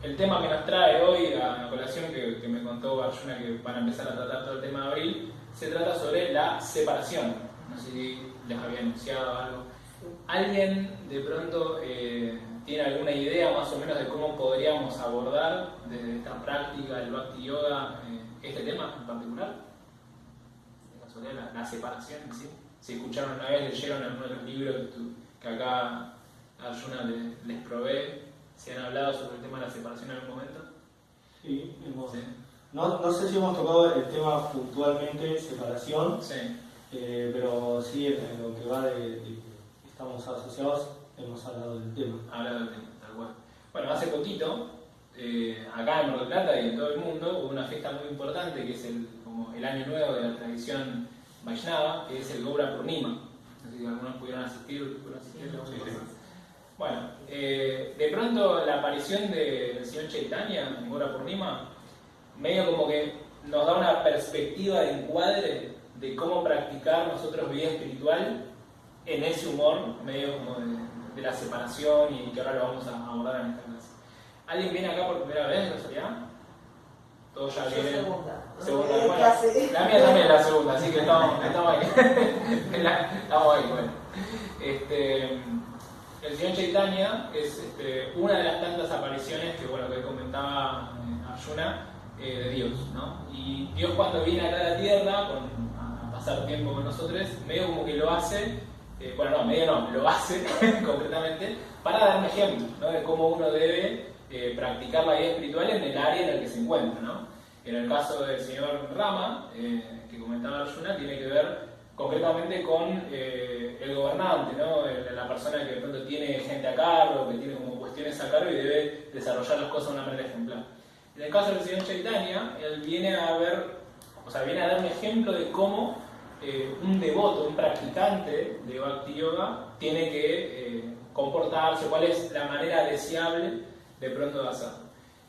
el tema que nos trae hoy a la colación que me contó Arjuna que van a empezar a tratar todo el tema de abril, se trata sobre la separación. No sé si les había anunciado algo. ¿Alguien de pronto tiene alguna idea más o menos de cómo podríamos abordar desde esta práctica del Bhakti Yoga este tema en particular? De casualidad, la separación en sí. Si escucharon una vez, leyeron alguno de los libros que acá Arjuna les provee, si han hablado sobre el tema de la separación en algún momento. Sí, hemos. Sí. No sé si hemos tocado el tema puntualmente, separación, Sí. pero sí en lo que va de que estamos asociados, hemos hablado del tema. Hablado del tema, tal cual. Bueno, hace poquito, acá en Mar del Plata y en todo el mundo, hubo una fiesta muy importante que es como el año nuevo de la tradición Vaishnava, que es el Gaura Purnima. No sé si algunos pudieron asistir. Bueno, de pronto la aparición del señor Chaitanya en Gaura Purnima medio como que nos da una perspectiva de encuadre de cómo practicar nosotros vida espiritual en ese humor medio como de la separación y que ahora lo vamos a abordar en esta clase. ¿Alguien viene acá por primera vez, en realidad? Todos ya vienen. Segunda. Bueno, la mía también es la segunda, así que estamos ahí. Estamos ahí, bueno. El señor Chaitanya es una de las tantas apariciones que comentaba Arjuna de Dios, ¿no? Y Dios cuando viene acá a la tierra a pasar tiempo con nosotros, medio como que lo hace, lo hace concretamente para dar un ejemplo, ¿no? De cómo uno debe practicar la vida espiritual en el área en la que se encuentra, ¿no? En el caso del señor Rama, que comentaba Arjuna, tiene que ver concretamente con el gobernante, ¿no? La persona que de pronto tiene gente a cargo, que tiene como cuestiones a cargo y debe desarrollar las cosas de una manera ejemplar. En el caso del señor Chaitanya, él viene a dar un ejemplo de cómo un devoto, un practicante de Bhakti Yoga tiene que comportarse, cuál es la manera deseable de pronto de hacerlo.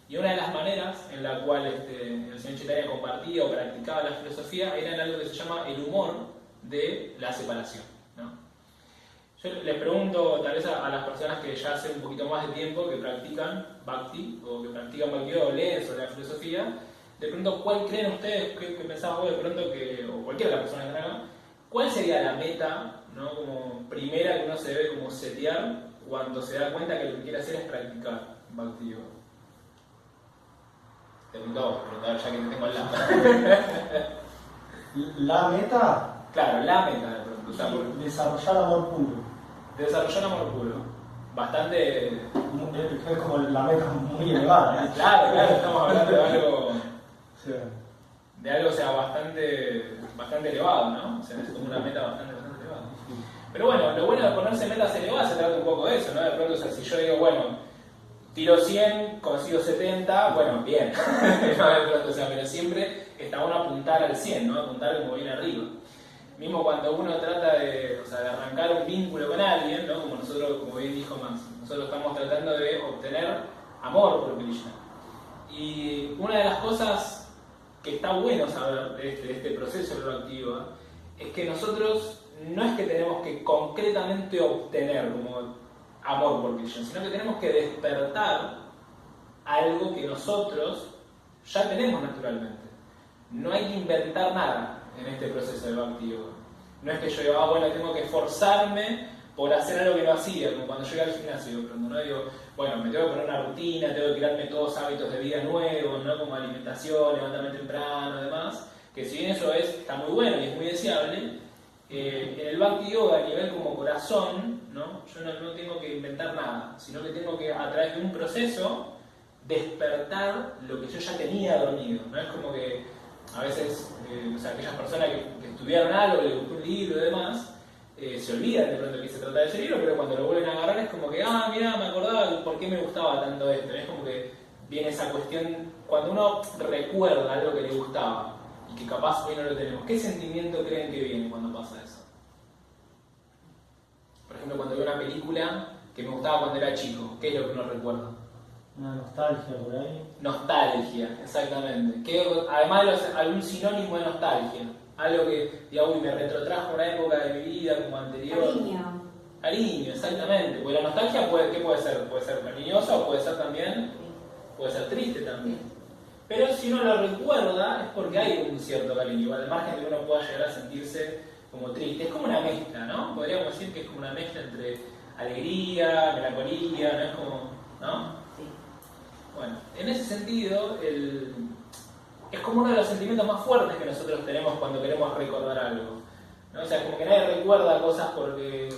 Y una de las maneras en la cual el señor Chaitanya compartía o practicaba la filosofía era en algo que se llama el humor de la separación, ¿no? Yo les pregunto tal vez a las personas que ya hace un poquito más de tiempo que practican Bhakti o que practican Bhakti o leen sobre la filosofía, de pronto, ¿cuál creen ustedes, qué pensabas vos de pronto o cualquiera de las personas que hagan, cuál sería la meta, ¿no? Como primera que uno se debe como setear cuando se da cuenta que lo que quiere hacer es practicar Bhakti Yoga? Te pregunto a vos, ya que te tengo al lado. ¿La meta? Claro, la meta de pronto. O sea, desarrollar amor puro. Desarrollar amor puro. Bastante. Es como la meta muy elevada, ¿eh? Claro, estamos hablando de algo. Sí. De algo, bastante elevado, ¿no? O sea, es como una meta bastante elevada. Pero bueno, lo bueno de ponerse metas elevadas se trata un poco de eso, ¿no? De pronto, o sea, si yo digo, bueno, tiro 100, consigo 70, bueno, bien. No, de pronto, o sea, pero siempre está bueno apuntar al 100, ¿no? Apuntar como bien arriba. Mismo cuando uno trata de arrancar un vínculo con alguien, ¿no? Como nosotros, como bien dijo Max, nosotros estamos tratando de obtener amor por Krishna. Y una de las cosas que está bueno saber de este proceso de Bhakti Yoga es que nosotros no es que tenemos que concretamente obtener como amor por Krishna, sino que tenemos que despertar algo que nosotros ya tenemos naturalmente. No hay que inventar nada en este proceso de Bhakti Yoga. No es que yo diga, tengo que esforzarme por hacer algo que no hacía, como cuando yo iba al gimnasio, ¿no? Digo, bueno, me tengo que poner una rutina, tengo que crearme todos hábitos de vida nuevos, ¿no? Como alimentación, levantarme temprano, demás, que si bien eso está muy bueno y es muy deseable, en el Bhakti Yoga a nivel como corazón, ¿no? Yo no tengo que inventar nada, sino que tengo que, a través de un proceso, despertar lo que yo ya tenía dormido, ¿no? Es como que a veces, aquellas personas que estudiaron algo, les gustó un libro y demás, se olvidan de pronto que se trata de ese libro, pero cuando lo vuelven a agarrar es como que, mirá, me acordaba de por qué me gustaba tanto esto. Es como que viene esa cuestión, cuando uno recuerda algo que le gustaba y que capaz hoy no lo tenemos, ¿qué sentimiento creen que viene cuando pasa eso? Por ejemplo, cuando veo una película que me gustaba cuando era chico, ¿qué es lo que uno recuerda? Una nostalgia por ahí. Nostalgia, exactamente. Que además algún sinónimo de nostalgia. Algo que, digamos, me retrotrajo a una época de mi vida como anterior. Cariño. Cariño, exactamente. Porque la nostalgia, ¿qué puede ser? Puede ser cariñosa o puede ser también puede ser triste también. Pero si uno lo recuerda es porque hay un cierto cariño, igual al margen de que uno pueda llegar a sentirse como triste. Es como una mezcla, ¿no? Podríamos decir que es como una mezcla entre alegría, melancolía, ¿no? Es como, ¿no? Sí. Bueno, en ese sentido, es como uno de los sentimientos más fuertes que nosotros tenemos cuando queremos recordar algo, ¿no? O sea, como que nadie recuerda cosas porque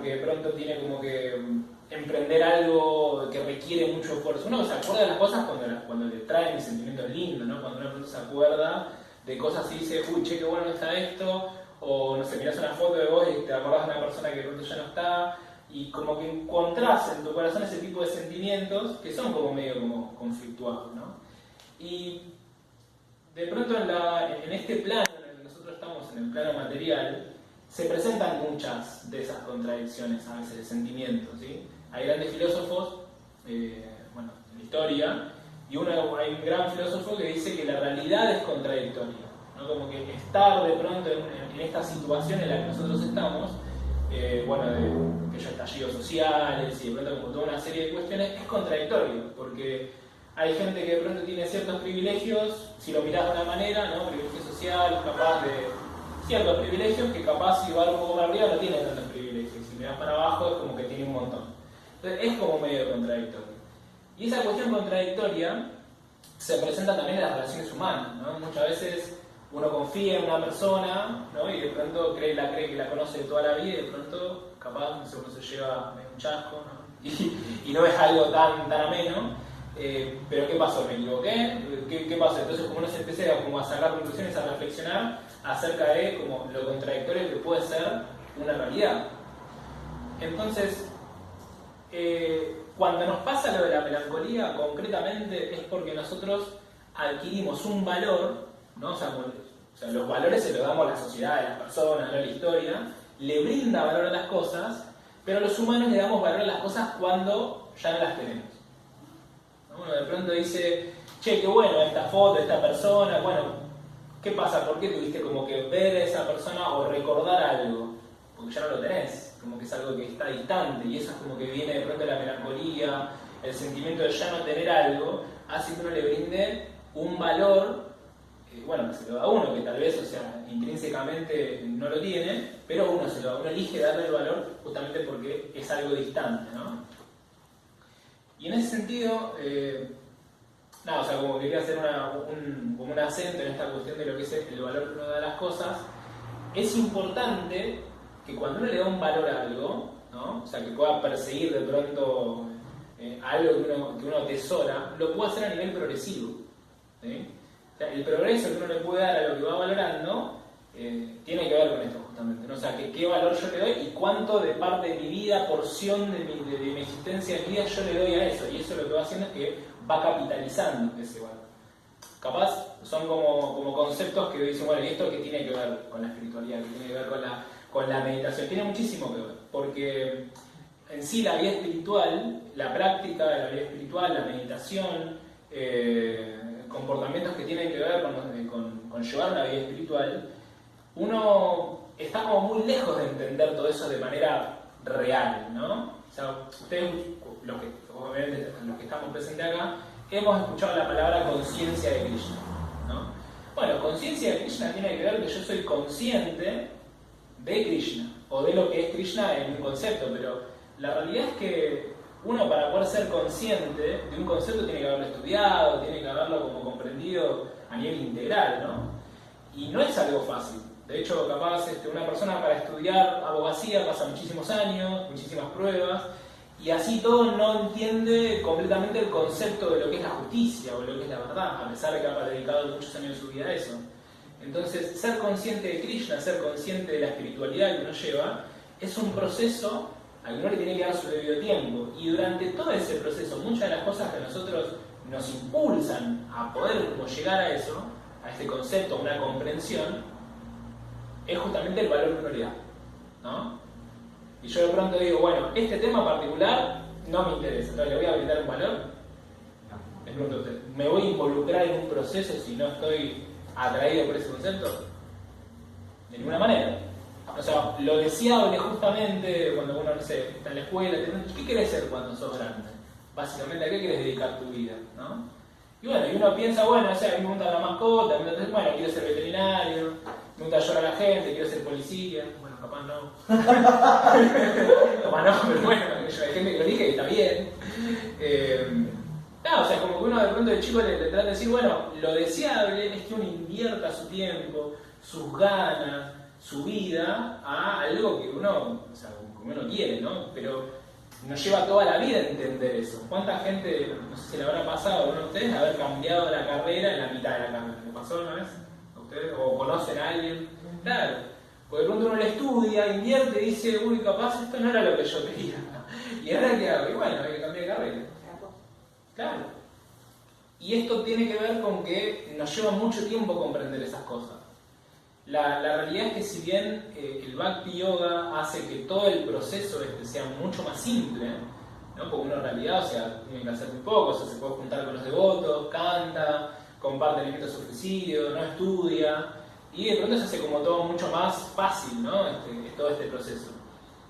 de pronto tiene como que emprender algo que requiere mucho esfuerzo. Uno se acuerda de las cosas cuando le traen sentimientos lindos, ¿no? Cuando uno de pronto se acuerda de cosas y dice, uy, che, qué bueno está esto, o no sé, mirás una foto de vos y te acordás de una persona que de pronto ya no está, y como que encontrás en tu corazón ese tipo de sentimientos que son como medio como conflictuados, ¿no? Y de pronto en este plano en el que nosotros estamos, en el plano material, se presentan muchas de esas contradicciones a veces de sentimientos, ¿sí? Hay grandes filósofos, bueno, en la historia, y hay un gran filósofo que dice que la realidad es contradictoria, ¿no? Como que estar de pronto en esta situación en la que nosotros estamos, bueno, de aquellos estallidos sociales y de pronto como toda una serie de cuestiones, es contradictorio, porque hay gente que de pronto tiene ciertos privilegios, si lo mirás de una manera, ¿no? Privilegio social, capaz de ciertos privilegios que capaz si va un poco para arriba no tiene tantos privilegios, y si mirás para abajo es como que tiene un montón. Entonces es como medio contradictorio. Y esa cuestión contradictoria se presenta también en las relaciones humanas, ¿no? Muchas veces uno confía en una persona, ¿no? Y de pronto cree que la conoce de toda la vida y de pronto capaz uno se lleva un chasco, ¿no? Y no es algo tan ameno. Pero ¿qué pasó? ¿Me equivoqué? ¿Qué pasó? Entonces como uno se empieza como a sacar conclusiones, a reflexionar acerca de como lo contradictorio que puede ser una realidad. Entonces, cuando nos pasa lo de la melancolía, concretamente es porque nosotros adquirimos un valor, ¿no? O sea, los valores se los damos a la sociedad, a las personas, a la historia, le brinda valor a las cosas, pero los humanos le damos valor a las cosas cuando ya no las tenemos. Uno de pronto dice, che, qué bueno esta foto, esta persona, bueno, ¿qué pasa? ¿Por qué tuviste como que ver a esa persona o recordar algo? Porque ya no lo tenés, como que es algo que está distante, y eso es como que viene de pronto la melancolía, el sentimiento de ya no tener algo, hace que uno le brinde un valor, bueno, que se lo da a uno, que tal vez, o sea, intrínsecamente no lo tiene, pero uno se lo da, uno elige darle el valor justamente porque es algo distante, ¿no? Y en ese sentido, nada, o sea, como quería hacer como un acento en esta cuestión de lo que es el valor que uno da a las cosas, es importante que cuando uno le da un valor a algo, ¿no? O sea, que pueda perseguir de pronto algo que uno atesora, lo pueda hacer a nivel progresivo, ¿sí? O sea, el progreso que uno le puede dar a lo que va valorando tiene que ver con esto justamente, ¿no? O sea, que qué valor yo le doy y cuánto de parte de mi vida, porción de mi existencia en vida yo le doy a eso, y eso lo que va haciendo es que va capitalizando ese valor. Capaz son como conceptos que dicen, bueno, ¿y esto qué tiene que ver con la espiritualidad? ¿Qué tiene que ver con la meditación? Tiene muchísimo que ver, porque en sí la vida espiritual, la práctica de la vida espiritual, la meditación, comportamientos que tienen que ver con llevar una vida espiritual, uno está como muy lejos de entender todo eso de manera real, ¿no? O sea, ustedes, obviamente los que estamos presentes acá, hemos escuchado la palabra conciencia de Krishna, ¿no? Bueno, conciencia de Krishna tiene que ver que yo soy consciente de Krishna, o de lo que es Krishna en un concepto, pero la realidad es que uno, para poder ser consciente de un concepto, tiene que haberlo estudiado, tiene que haberlo como comprendido a nivel integral, ¿no? Y no es algo fácil. De hecho, capaz una persona para estudiar abogacía pasa muchísimos años, muchísimas pruebas, y así todo no entiende completamente el concepto de lo que es la justicia o lo que es la verdad, a pesar de que ha dedicado muchos años de su vida a eso. Entonces, ser consciente de Krishna, ser consciente de la espiritualidad que uno lleva, es un proceso al que uno le tiene que dar su debido tiempo. Y durante todo ese proceso, muchas de las cosas que a nosotros nos impulsan a poder como llegar a eso, a este concepto, a una comprensión, es justamente el valor que uno le da, ¿no? Y yo de pronto digo, bueno, este tema particular no me interesa, ¿no? ¿Le voy a brindar un valor? De pronto, ¿me voy a involucrar en un proceso si no estoy atraído por ese concepto? De ninguna manera. O sea, lo deseable justamente cuando uno, no sé, está en la escuela, ¿qué querés ser cuando sos grande? básicamente, ¿a qué quieres dedicar tu vida? ¿No? Y bueno, y uno piensa, bueno, o sea, a mí me gusta la mascota, bueno, quiero ser veterinario, me gusta ayudar a la gente, quiero ser policía, bueno, capaz no. Capaz no, pero bueno, hay gente que lo dije y está bien. No, o sea, como que uno de pronto de chico le trata de decir, bueno, lo deseable es que uno invierta su tiempo, sus ganas, su vida a algo que uno, o sea, como uno quiere, ¿no? Pero nos lleva toda la vida a entender eso. ¿Cuánta gente, no sé si le habrá pasado a uno de ustedes, haber cambiado la carrera en la mitad de la carrera? ¿Le pasó una vez a ustedes? ¿O conocen a alguien? Claro, porque de pronto uno le estudia, invierte y dice, uy, capaz esto no era lo que yo quería. ¿Y ahora qué hago? Y bueno, hay que cambiar de carrera. Claro. Y esto tiene que ver con que nos lleva mucho tiempo comprender esas cosas. La realidad es que si bien el Bhakti Yoga hace que todo el proceso sea mucho más simple, ¿no? Porque uno en realidad, o sea, tiene que hacer muy poco, o sea, se puede juntar con los devotos, canta, comparte elementos de su oficio, no estudia, y de pronto se hace como todo mucho más fácil, ¿no? Todo este proceso.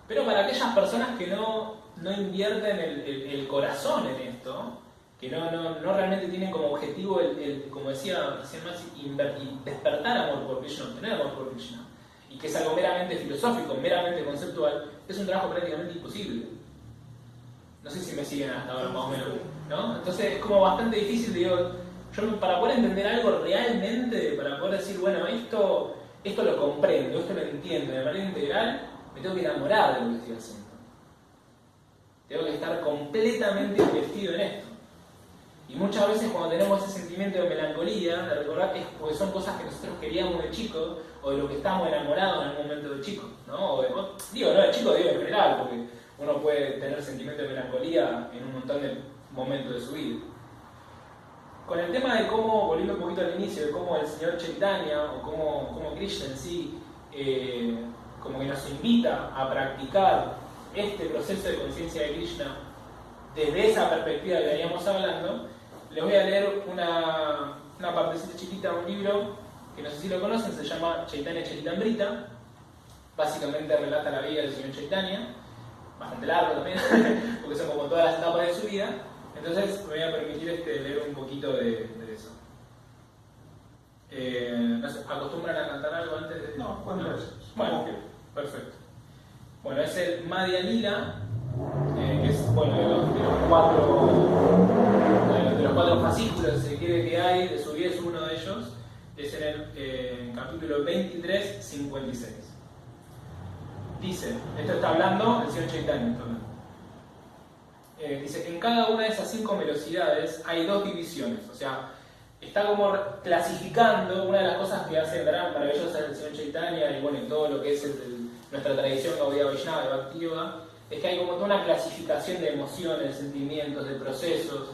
Pero para aquellas personas que no invierten el corazón en esto, que no realmente tienen como objetivo como decía recién Maxi, despertar amor por Krishna, obtener amor por Krishna, y que es algo meramente filosófico, meramente conceptual, es un trabajo prácticamente imposible. No sé si me siguen hasta ahora más o menos, ¿no? Entonces es como bastante difícil, digo, yo para poder entender algo realmente, para poder decir, bueno, esto lo comprendo, esto lo entiendo de manera integral, me tengo que enamorar de lo que estoy haciendo. Tengo que estar completamente investido en esto. Y muchas veces cuando tenemos ese sentimiento de melancolía, de recordar, es porque son cosas que nosotros queríamos de chico, o de lo que estábamos enamorados en algún momento de chico, ¿no? Digo, no de chico, digo en general, porque uno puede tener sentimiento de melancolía en un montón de momentos de su vida. Con el tema de cómo, volviendo un poquito al inicio, de cómo el señor Chaitanya, o cómo Krishna en sí, como que nos invita a practicar este proceso de conciencia de Krishna desde esa perspectiva que veníamos hablando, les voy a leer una partecita chiquita de un libro que no sé si lo conocen, se llama Chaitanya Charitamrita. Básicamente relata la vida del señor Chaitanya, bastante largo también, porque son como todas las etapas de su vida. Entonces me voy a permitir leer un poquito de eso. No sé, ¿acostumbran a cantar algo antes de...? No, cuando es. Bueno, perfecto. Bueno, es el Madhya Lila, que es bueno, de los cuatro fascículos, si se quiere, que hay, de su vida es uno de ellos, es en el capítulo 23:56. Dice, esto está hablando el señor Chaitanya, dice, en cada una de esas 5 velocidades hay 2 divisiones, o sea, está como clasificando una de las cosas que hace maravillosa el señor Chaitanya y bueno, y todo lo que es nuestra tradición Gaudiya Vaishnava de Bhakti Yoga, es que hay como toda una clasificación de emociones, de sentimientos, de procesos,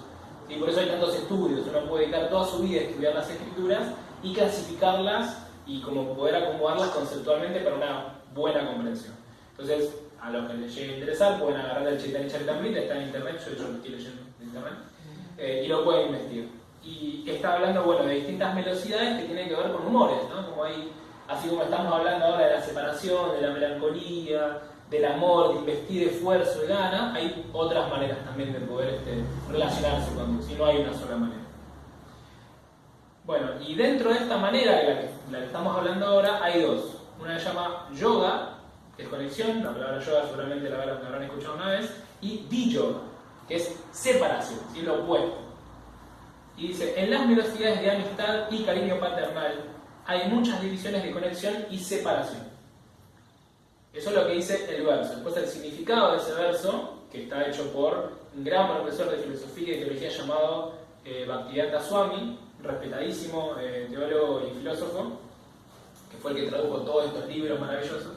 y por eso hay tantos estudios. Uno puede dedicar toda su vida a estudiar las escrituras y clasificarlas y como poder acomodarlas conceptualmente para una buena comprensión. Entonces, a los que les llegue a interesar, pueden agarrar el Chaitanya Charitamrita, está en internet, yo lo estoy leyendo en internet, y lo pueden investigar. Y está hablando, bueno, de distintas velocidades que tienen que ver con humores, ¿no? Como hay, así como estamos hablando ahora de la separación, de la melancolía, del amor, de investir esfuerzo y gana, hay otras maneras también de poder relacionarse con Dios, y no hay una sola manera. Bueno, y dentro de esta manera, de la que estamos hablando ahora, hay 2. Una se llama yoga, que es conexión, la palabra yoga seguramente la habrán escuchado una vez, y di-yoga, que es separación, ¿sí? Lo opuesto. Y dice, en las velocidades de amistad y cariño paternal hay muchas divisiones de conexión y separación. Eso es lo que dice el verso. Después el significado de ese verso, que está hecho por un gran profesor de filosofía y teología llamado Bhaktivedanta Swami, respetadísimo teólogo y filósofo, que fue el que tradujo todos estos libros maravillosos.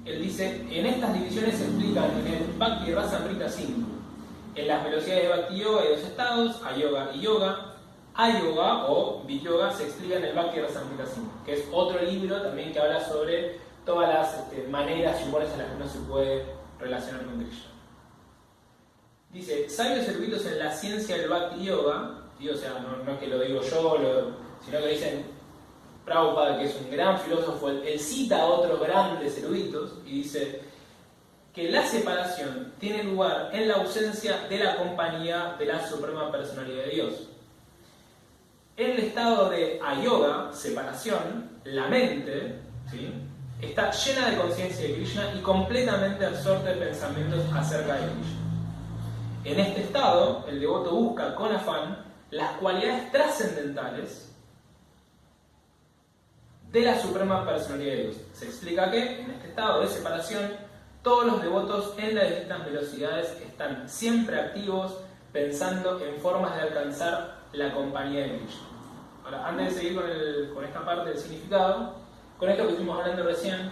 Él dice, en estas divisiones se explican en el Bhakti Rasamrita 5. En las velocidades de Bhakti Yoga hay 2 estados, Ayoga y Yoga. Ayoga o Viyoga se explica en el Bhakti Rasamrita 5, que es otro libro también que habla sobre todas las maneras y humores en las que uno se puede relacionar con Krishna. Dice, sabios eruditos en la ciencia del Bhakti Yoga, ¿sí? O sea, no es que lo digo yo, sino que dicen Prabhupada, que es un gran filósofo, él cita a otros grandes eruditos y dice, que la separación tiene lugar en la ausencia de la compañía de la Suprema Personalidad de Dios. En el estado de ayoga, separación, la mente, ¿sí?, está llena de conciencia de Krishna y completamente absorta en pensamientos acerca de Krishna. En este estado, el devoto busca con afán las cualidades trascendentales de la Suprema Personalidad de Dios. Se explica que en este estado de separación, todos los devotos en las distintas velocidades están siempre activos, pensando en formas de alcanzar la compañía de Krishna. Ahora, antes de seguir con esta parte del significado, con esto que estuvimos hablando recién,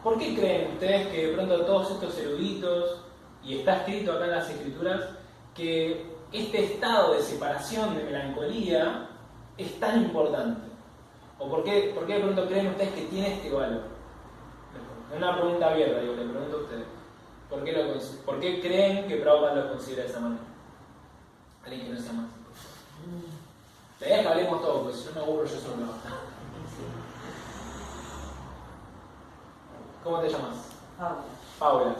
¿por qué creen ustedes que de pronto todos estos eruditos, y está escrito acá en las escrituras, que este estado de separación, de melancolía, es tan importante? ¿O por qué de pronto creen ustedes que tiene este valor? Es una pregunta abierta, digo, le pregunto a ustedes. ¿Por qué creen que Prabhupada lo considera de esa manera? Alguien que no sea más. La idea es que hablemos todos, porque si no me aburro yo solo. ¿Cómo te llamas? Paula.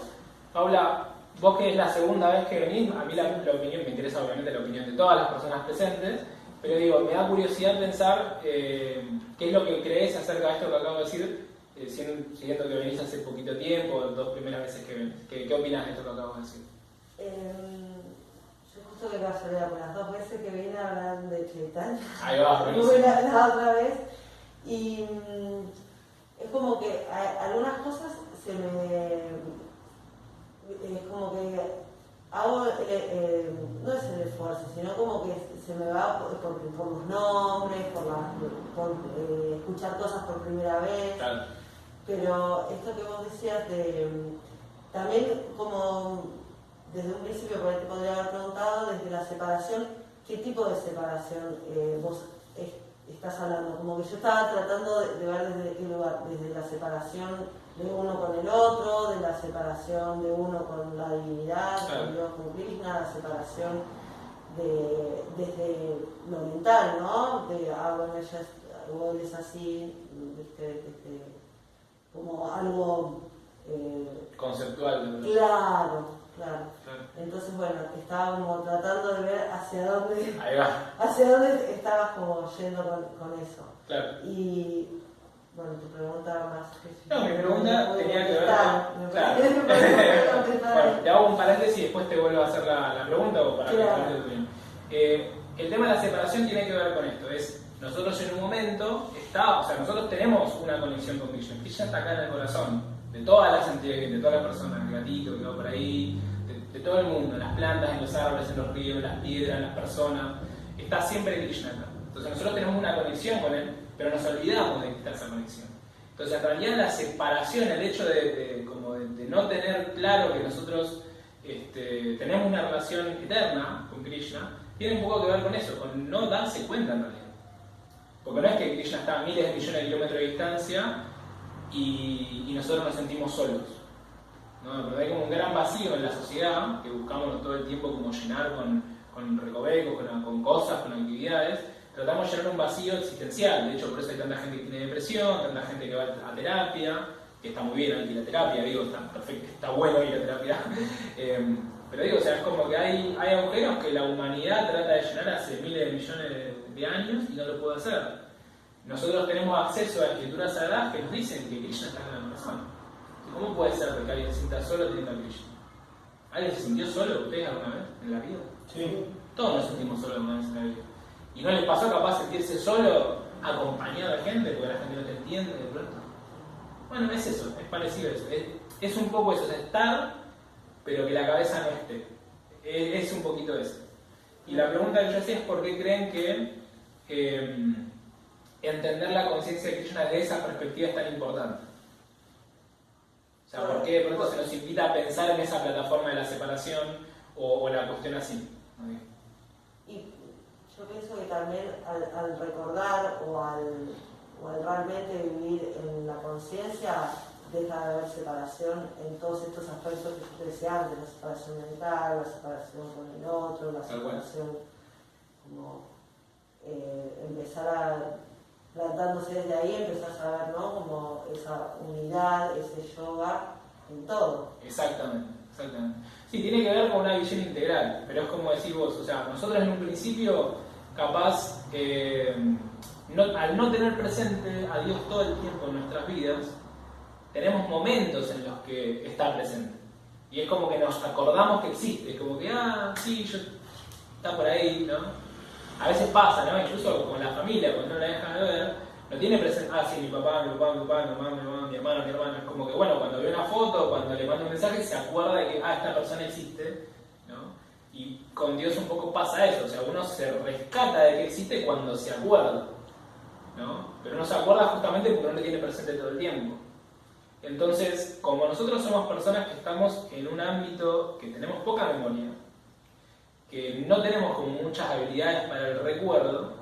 Paula, vos que es la segunda vez que venís, a mí la opinión, me interesa obviamente la opinión de todas las personas presentes, pero digo, me da curiosidad pensar qué es lo que crees acerca de esto que acabo de decir, siendo que venís hace poquito tiempo, 2 primeras veces que venís. ¿Qué opinas de esto que acabo de decir? Yo justo que casualidad, por las 2 veces que vine hablan de Chaitanya. Ahí va, la otra vez. Y es como que algunas cosas se me... Es como que hago, no es el esfuerzo, sino como que se me va por los nombres, por escuchar cosas por primera vez. Claro. Pero esto que vos decías también como desde un principio por ahí te podría haber preguntado desde la separación, ¿qué tipo de separación vos estás hablando? Como que yo estaba tratando de ver desde qué lugar, desde la separación de uno con el otro, de la separación de uno con la divinidad, claro, con Dios, con Krishna, la separación desde lo mental, ¿no? Bueno, él es así, como algo conceptual, ¿no? Claro. Entonces, bueno, estaba como tratando de ver hacia dónde estabas como yendo con eso. Claro. Y bueno, tu pregunta más... No, mi pregunta tenía que ver con... Claro. Bueno, te hago un paréntesis y después te vuelvo a hacer la pregunta o para que te tu bien. El tema de la separación tiene que ver con esto. Nosotros en un momento nosotros tenemos una conexión con Krishna. Krishna está acá en el corazón de todas las entidades, de todas las personas, el gatito que va por ahí, de todo el mundo, en las plantas, en los árboles, en los ríos, en las piedras, en las personas. Está siempre Krishna acá. Entonces nosotros tenemos una conexión con él, pero nos olvidamos de quitar esa conexión. Entonces en realidad la separación, el hecho de no tener claro que nosotros tenemos una relación eterna con Krishna, tiene un poco que ver con eso, con no darse cuenta en realidad. Porque no es que Krishna está a miles de millones de kilómetros de distancia y nosotros nos sentimos solos. ¿No? Pero hay como un gran vacío en la sociedad que buscamos todo el tiempo como llenar con recovecos, con cosas, con actividades. Tratamos de llenar un vacío existencial. De hecho, por eso hay tanta gente que tiene depresión, tanta gente que va a terapia, que está muy bien ir a terapia, digo, está perfecto, está bueno ir a terapia. Pero digo, o sea, es como que hay agujeros que la humanidad trata de llenar hace miles de millones de años y no lo puede hacer. Nosotros tenemos acceso a escrituras sagradas que nos dicen que Krishna está en la persona. ¿Cómo puede ser que alguien se sienta solo teniendo a Krishna? ¿Alguien se sintió solo ustedes alguna vez en la vida? Sí. Todos nos sentimos solos alguna vez en la vida. ¿Y no les pasó capaz sentirse solo acompañado de gente porque la gente no te entiende de pronto? Bueno, es eso, es parecido a eso. Es un poco eso, es estar, pero que la cabeza no esté. Es un poquito eso. Y la pregunta que yo hacía es por qué creen que entender la conciencia de Krishna desde esa perspectiva es tan importante. O sea, ¿por qué de pronto se nos invita a pensar en esa plataforma de la separación o la cuestión así? Y yo pienso que también al recordar o al realmente vivir en la conciencia, deja de haber separación en todos estos aspectos que yo decía antes, la separación mental, la separación con el otro, la separación como empezar tratándose desde ahí, empezás a ver, ¿no? Como esa unidad, ese yoga, en todo. Exactamente, exactamente. Sí, tiene que ver con una visión integral, pero es como decís vos, o sea, nosotros en un principio, capaz, al no tener presente a Dios todo el tiempo en nuestras vidas, tenemos momentos en los que está presente. Y es como que nos acordamos que existe, es como que, sí, está por ahí, ¿no? A veces pasa, ¿no? Incluso con la familia, cuando no la dejan de ver, no tiene presente, sí, mi papá, mi mamá, mi hermano, es como que, bueno, cuando ve una foto, cuando le manda un mensaje, se acuerda de que, esta persona existe, ¿no? Y con Dios un poco pasa eso, o sea, uno se rescata de que existe cuando se acuerda, ¿no? Pero no se acuerda justamente porque no lo tiene presente todo el tiempo. Entonces, como nosotros somos personas que estamos en un ámbito que tenemos poca memoria, que no tenemos como muchas habilidades para el recuerdo,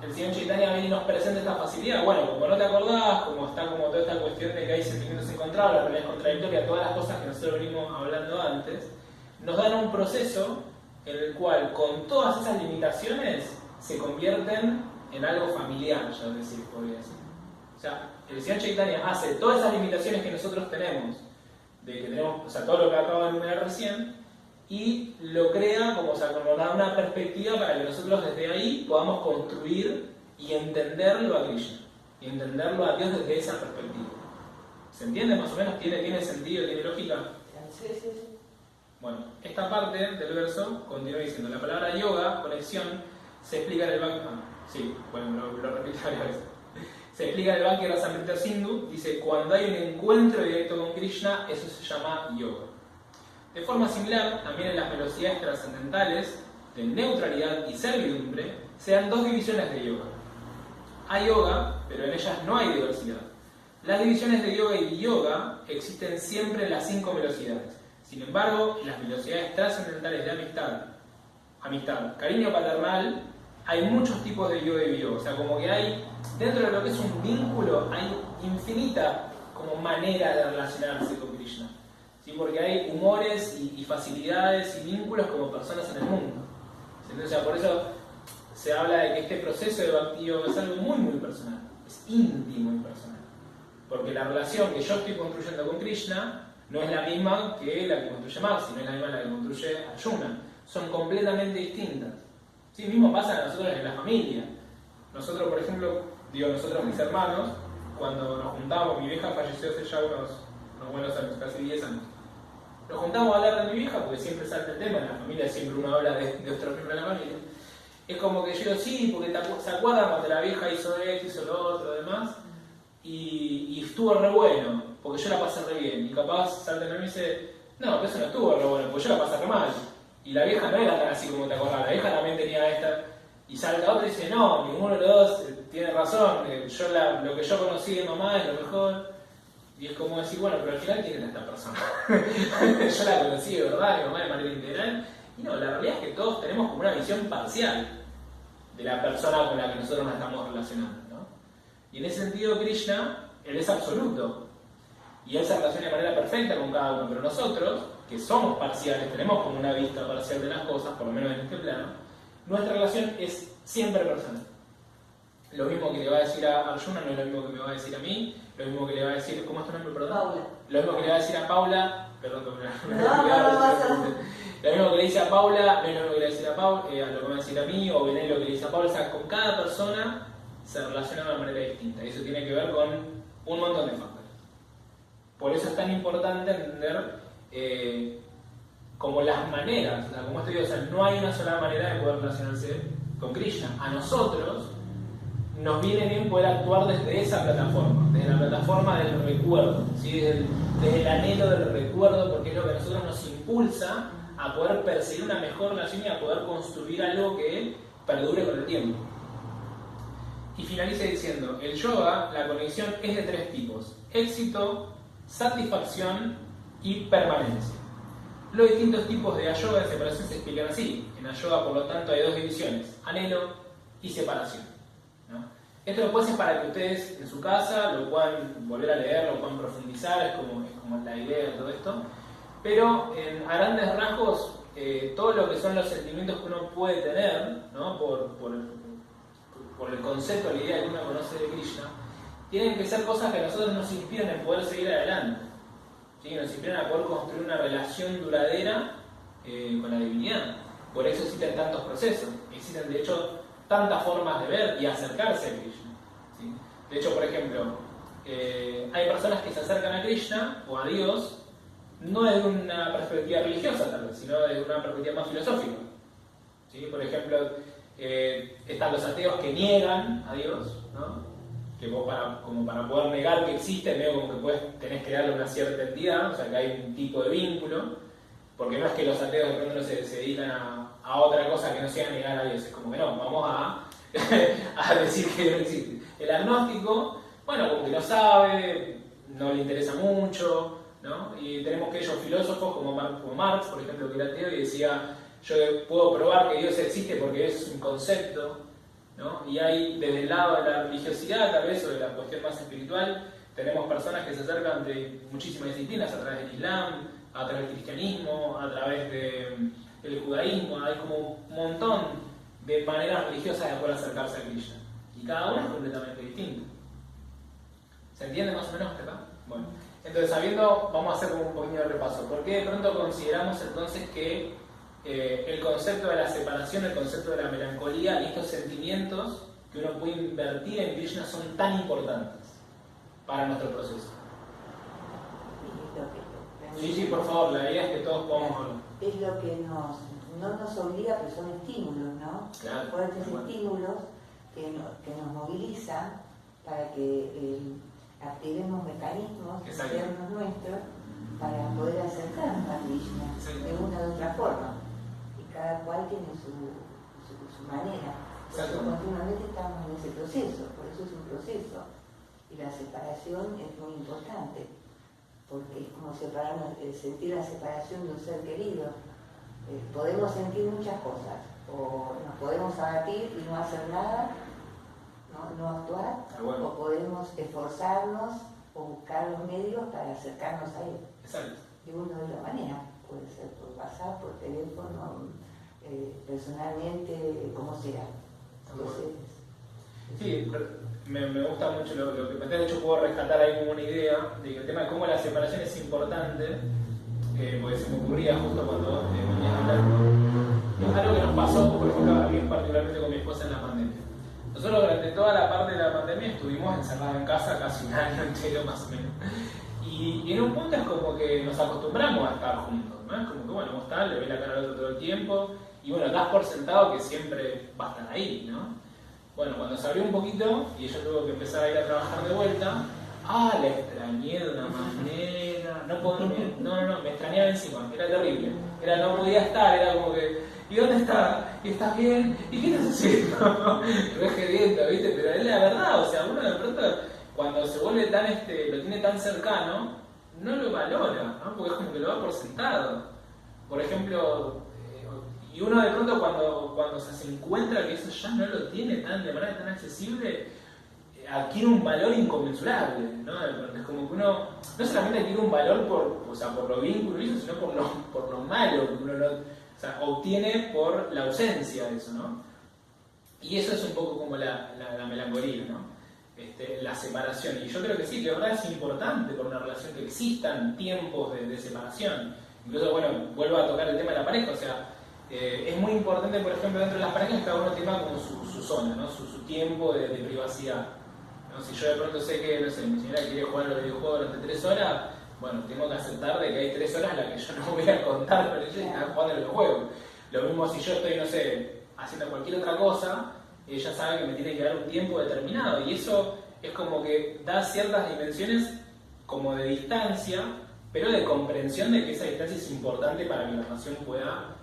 el Señor Chaitanya viene y nos presenta esta facilidad. Bueno, como no te acordás, como está como toda esta cuestión de que hay sentimientos encontrados, la realidad es contradictoria, todas las cosas que nosotros venimos hablando antes, nos dan un proceso en el cual con todas esas limitaciones se convierten en algo familiar, ya decir, podría decir. O sea, el Señor Chaitanya hace todas esas limitaciones que nosotros tenemos, de que tenemos, o sea, todo lo que acabo de enumerar recién, y lo crea como, o sea, como da una perspectiva para que nosotros desde ahí podamos construir y entenderlo a Krishna, y entenderlo a Dios desde esa perspectiva. ¿Se entiende más o menos? ¿Tiene sentido? ¿Tiene lógica? Sí, sí, sí. Bueno, esta parte del verso continúa diciendo, la palabra yoga, conexión, se explica en el Bhakti. Sí, bueno, lo repito varias veces. Se explica en el Bhakti Rasamrita Sindhu, dice, cuando hay un encuentro directo con Krishna, eso se llama yoga. De forma similar, también en las velocidades trascendentales de neutralidad y servidumbre, se dan dos divisiones de yoga. Hay yoga, pero en ellas no hay diversidad. Las divisiones de yoga y yoga existen siempre en las 5 velocidades. Sin embargo, en las velocidades trascendentales de amistad, cariño paternal, hay muchos tipos de yoga y yoga. O sea, como que hay, dentro de lo que es un vínculo, hay infinita como manera de relacionarse con Krishna. ¿Sí? Porque hay humores y facilidades y vínculos como personas en el mundo. ¿Sí? O sea, por eso se habla de que este proceso de Bhakti Yoga es algo muy, muy personal. Es íntimo y personal. Porque la relación que yo estoy construyendo con Krishna no es la misma que la que construye Maxi, no es la misma la que construye Arjuna. Son completamente distintas. Sí, mismo pasa a nosotros en la familia. Nosotros, por ejemplo, nosotros mis hermanos, cuando nos juntamos, mi vieja falleció hace ya unos buenos años, casi 10 años. Nos juntamos a hablar de mi vieja, porque siempre salta el tema, en la familia siempre uno habla de otro miembro de la familia. Es como que yo digo, sí, porque se acuerdan cuando la vieja hizo esto, hizo lo otro, demás, y estuvo re bueno, porque yo la pasé re bien. Y capaz salta el y dice, no, pero eso no estuvo re bueno, porque yo la pasé re mal. Y la vieja no era tan así como te acordás, la vieja también tenía esta. Y salta otro y dice, no, ninguno de los dos tiene razón, lo que yo conocí de mamá es lo mejor. Y es como decir, bueno, pero al final ¿quién es esta persona? Yo la conocí de verdad, mi mamá de manera integral. Y no, la realidad es que todos tenemos como una visión parcial de la persona con la que nosotros nos estamos relacionando, ¿no? Y en ese sentido Krishna, Él es absoluto. Y Él se relaciona de manera perfecta con cada uno. Pero nosotros, que somos parciales, tenemos como una vista parcial de las cosas, por lo menos en este plano, nuestra relación es siempre personal. Lo mismo que le va a decir a Arjuna no es lo mismo que me va a decir a mí, lo mismo que le va a decir, ¿cómo es tu nombre, perdón? Paula. Lo mismo que le va a decir a Paula, perdón, no pasa. Lo mismo que le dice a Paula, no es lo mismo que le decir a Paula, lo que me va a decir a mí, o bien lo que le dice a Paula. O sea, con cada persona se relaciona de una manera distinta, y eso tiene que ver con un montón de factores. Por eso es tan importante entender como las maneras, o sea, como esto digo, o sea, no hay una sola manera de poder relacionarse con Krishna. A nosotros nos viene bien poder actuar desde esa plataforma, desde la plataforma del recuerdo, ¿sí? desde el anhelo del recuerdo, porque es lo que a nosotros nos impulsa a poder perseguir una mejor relación y a poder construir algo que perdure con el tiempo. Y finaliza diciendo, el yoga, la conexión es de 3 tipos: éxito, satisfacción y permanencia. Los distintos tipos de ayoga de separación se explican así. En ayoga, por lo tanto, hay 2 divisiones: anhelo y separación, ¿no? Esto después es para que ustedes en su casa lo puedan volver a leer, lo puedan profundizar, es como la idea de todo esto. Pero a grandes rasgos, todo lo que son los sentimientos que uno puede tener, ¿no? por el concepto, la idea que uno conoce de Krishna, tienen que ser cosas que a nosotros nos inspiran en poder seguir adelante. ¿sí? Nos inspiran a poder construir una relación duradera con la divinidad. Por eso existen tantos procesos, existen de hecho tantas formas de ver y acercarse a Krishna, ¿sí? De hecho, por ejemplo, hay personas que se acercan a Krishna o a Dios no desde una perspectiva religiosa tal vez, sino desde una perspectiva más filosófica, ¿sí? Por ejemplo, están los ateos que niegan a Dios, ¿no? Que vos como para poder negar que existe, medio como que tenés que darle una cierta entidad, o sea que hay un tipo de vínculo, porque no es que los ateos de pronto no se dedican a otra cosa que no sea negar a Dios, es como que no, vamos a decir que no existe. El agnóstico, bueno, como que no sabe, no le interesa mucho, ¿no? Y tenemos aquellos filósofos como Marx, por ejemplo, que era ateo y decía, yo puedo probar que Dios existe porque es un concepto, ¿no? Y hay, desde el lado de la religiosidad, tal vez, o de la cuestión más espiritual, tenemos personas que se acercan de muchísimas disciplinas, a través del Islam, a través del cristianismo, a través del judaísmo, hay como un montón de maneras religiosas de poder acercarse a Krishna. Y cada una es completamente distinta. ¿Se entiende más o menos hasta acá? Bueno, entonces vamos a hacer como un pequeño repaso. ¿Por qué de pronto consideramos entonces que el concepto de la separación, el concepto de la melancolía y estos sentimientos que uno puede invertir en Krishna son tan importantes para nuestro proceso? Sí, por favor, la idea es que todos podamos hablar. Es lo que no nos obliga, pero son estímulos, ¿no? Claro, Fuertes estímulos que nos movilizan para que activemos mecanismos internos nuestros para poder acercarnos a Krishna de una u otra forma. Y cada cual tiene su manera. Por eso continuamente estamos en ese proceso, por eso es un proceso. Y la separación es muy importante, porque es como sentir la separación de un ser querido. Podemos sentir muchas cosas, o nos podemos abatir y no hacer nada, no actuar, o podemos esforzarnos o buscar los medios para acercarnos a él. Exacto. De una u otra manera, puede ser por WhatsApp, por teléfono, personalmente, como sea. Entonces, sí, me gusta mucho lo que planteas. De hecho, puedo rescatar ahí como una idea de que el tema de cómo la separación es importante, porque se me ocurría justo cuando venías a hablar. Es algo que nos pasó, por ejemplo, a mí particularmente con mi esposa en la pandemia. Nosotros durante toda la parte de la pandemia estuvimos encerrados en casa casi un año entero más o menos. Y en un punto es como que nos acostumbramos a estar juntos, ¿no? Es como que, bueno, vos estás, le ves la cara al otro todo el tiempo, y bueno, das por sentado que siempre va a estar ahí, ¿no? Bueno, cuando se abrió un poquito y ella tuvo que empezar a ir a trabajar de vuelta, la extrañé de una manera, no, me extrañaba encima, era terrible, no podía estar, era como que, ¿y dónde está? ¿Y estás bien? ¿Y qué estás haciendo? Re gediento, ¿viste? Pero es la verdad, o sea, uno de pronto, cuando se vuelve tan, lo tiene tan cercano, no lo valora, ¿no? Porque es como que lo da por sentado. Por ejemplo, y uno de pronto cuando se encuentra que eso ya no lo tiene de manera tan accesible, adquiere un valor inconmensurable, ¿no? Es como que uno no solamente adquiere un valor por lo bien que uno hizo, sino por lo malo que uno obtiene por la ausencia de eso, ¿no? Y eso es un poco como la melancolía, ¿no? La separación. Y yo creo que sí, que de verdad es importante por una relación que existan tiempos de separación. Incluso, bueno, vuelvo a tocar el tema de la pareja, o sea, es muy importante, por ejemplo, dentro de las parejas cada uno tenga como su zona, ¿no? Su tiempo de privacidad, ¿no? Si yo de pronto sé que, no sé, mi señora quiere jugar a los videojuegos durante 3 horas, bueno, tengo que aceptar de que hay 3 horas en las que yo no voy a contar con ella y están jugando a los juegos. Lo mismo si yo estoy, no sé, haciendo cualquier otra cosa, ella sabe que me tiene que dar un tiempo determinado, y eso es como que da ciertas dimensiones como de distancia, pero de comprensión de que esa distancia es importante para que la relación pueda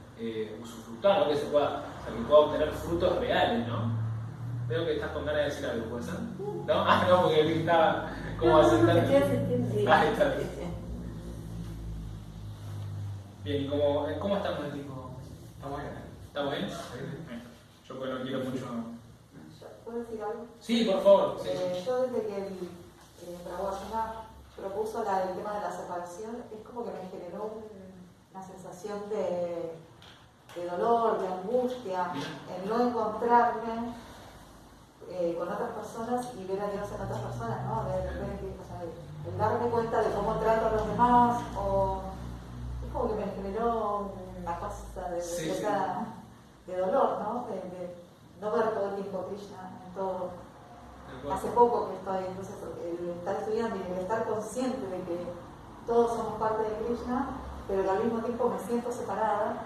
usufructuar, ¿no? Que pueda obtener frutos reales, ¿no? Veo que estás con ganas de decir algo, ¿puede ser? ¿No? No, porque él estaba como asentando. Ahí está. Bien, ¿y cómo estamos en el tiempo? ¿Estamos bien? ¿Estamos bien? Yo pues no quiero mucho. ¿Puedo decir algo? Sí, por favor. Sí. Yo desde que Prabhupada propuso el tema de la separación, es como que me generó una sensación de dolor, de angustia, en no encontrarme con otras personas y ver a Dios en otras personas, ¿no? El darme cuenta de cómo trato a los demás, o es como que me generó una cosa de dolor, ¿no? De no ver todo el tiempo a Krishna en todo. Hace poco que estoy, entonces el estar estudiando y el estar consciente de que todos somos parte de Krishna, pero que al mismo tiempo me siento separada,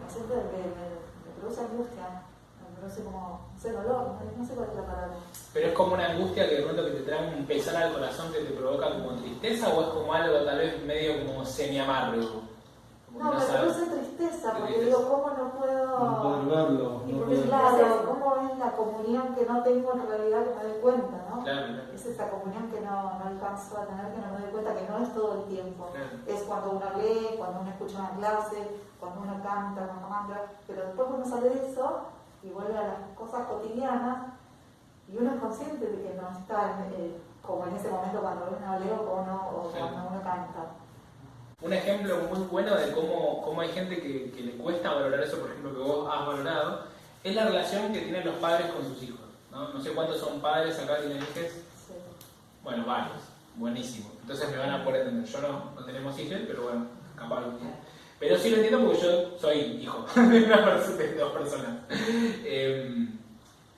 me siento que me produce angustia, me produce como, no sé, dolor, no sé cuál es la palabra. Pero es como una angustia que de pronto que te trae un pesar al corazón que te provoca como tristeza, o es como algo tal vez medio como semi-amargo. No, me produce tristeza, porque digo, ¿cómo no puedo verlo? Y porque claro, ¿cómo es la comunión que no tengo en realidad que me doy cuenta, ¿no? Claro. Es esa comunión que no alcanzo a tener, que no me doy cuenta, que no es todo el tiempo. Claro. Es cuando uno lee, cuando uno escucha una clase, cuando uno canta, cuando mantra, pero después uno sale de eso y vuelve a las cosas cotidianas y uno es consciente de que no está como en ese momento cuando uno lee o cuando uno canta. Un ejemplo muy bueno de cómo hay gente que le cuesta valorar eso, por ejemplo, que vos has valorado, es la relación que tienen los padres con sus hijos. No sé cuántos son padres acá, tienen hijos. Sí. Bueno, varios. Buenísimo. Entonces me van a poder entender. Yo no tenemos hijos, pero bueno, capaz lo entiendo. Pero sí lo entiendo porque yo soy hijo de dos personas.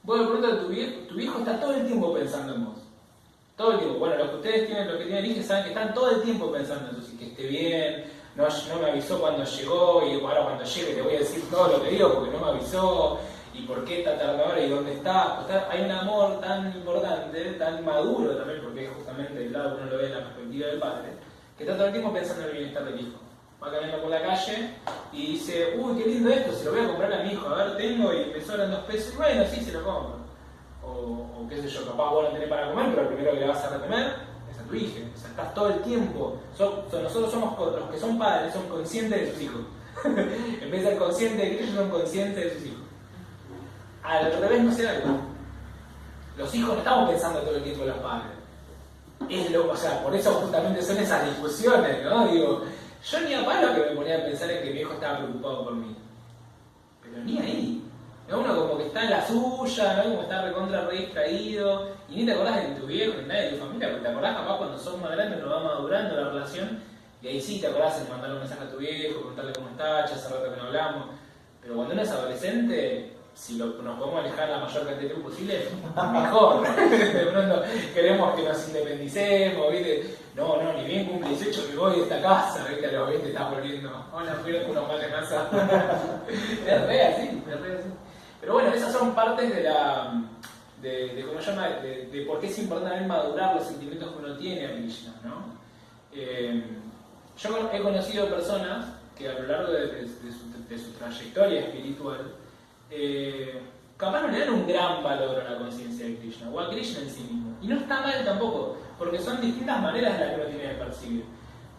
Bueno, de pronto tu hijo está todo el tiempo pensando en vos. Todo el tiempo. Bueno, los que ustedes tienen, los que tienen hijos saben que están todo el tiempo pensando en sus hijos, que esté bien, no me avisó cuando llegó y ahora cuando llegue te voy a decir todo lo que digo porque no me avisó y por qué está tardando ahora y dónde está. Pues hay un amor tan importante, tan maduro también, porque es justamente el lado que uno lo ve en la perspectiva del padre, que está todo el tiempo pensando en el bienestar del hijo. Va caminando por la calle y dice, uy, qué lindo esto, se lo voy a comprar a mi hijo, a ver, tengo y me sobran 2 pesos, y bueno, sí, se lo compro. O qué sé yo, capaz vos no tenés para comer, pero el primero que le vas a dar de comer es a tu hijo. O sea, estás todo el tiempo. Nosotros somos, los que son padres, son conscientes de sus hijos. En vez de ser conscientes de que ellos son conscientes de sus hijos. Al revés no se da igual. Los hijos no estamos pensando todo el tiempo en los padres. O sea, por eso justamente son esas discusiones, ¿no? Digo, yo ni a palo que me ponía a pensar en que mi hijo estaba preocupado por mí. Pero ni ahí. Uno como que está en la suya, ¿no? Como está recontra re distraído, y ni te acordás de tu viejo, ni nadie de tu familia, porque te acordás capaz cuando sos más grande, nos va madurando la relación, y ahí sí te acordás de mandarle un mensaje a tu viejo, contarle cómo está, ya hace rato que no hablamos. Pero cuando uno es adolescente, si nos podemos alejar la mayor cantidad de tiempo posible, mejor. De pronto queremos que nos independicemos, ¿viste? No, ni bien cumple 18 que voy de esta casa, ¿viste? A los 20 estás volviendo, hola, fui a unos más de casa. Es re así. Pero bueno, esas son partes ¿cómo se llama? De por qué es importante también madurar los sentimientos que uno tiene a Krishna, ¿no? Yo he conocido personas que a lo largo de su trayectoria espiritual capaz no le dan un gran valor a la conciencia de Krishna o a Krishna en sí mismo. Y no está mal tampoco, porque son distintas maneras en las que uno tiene de percibir.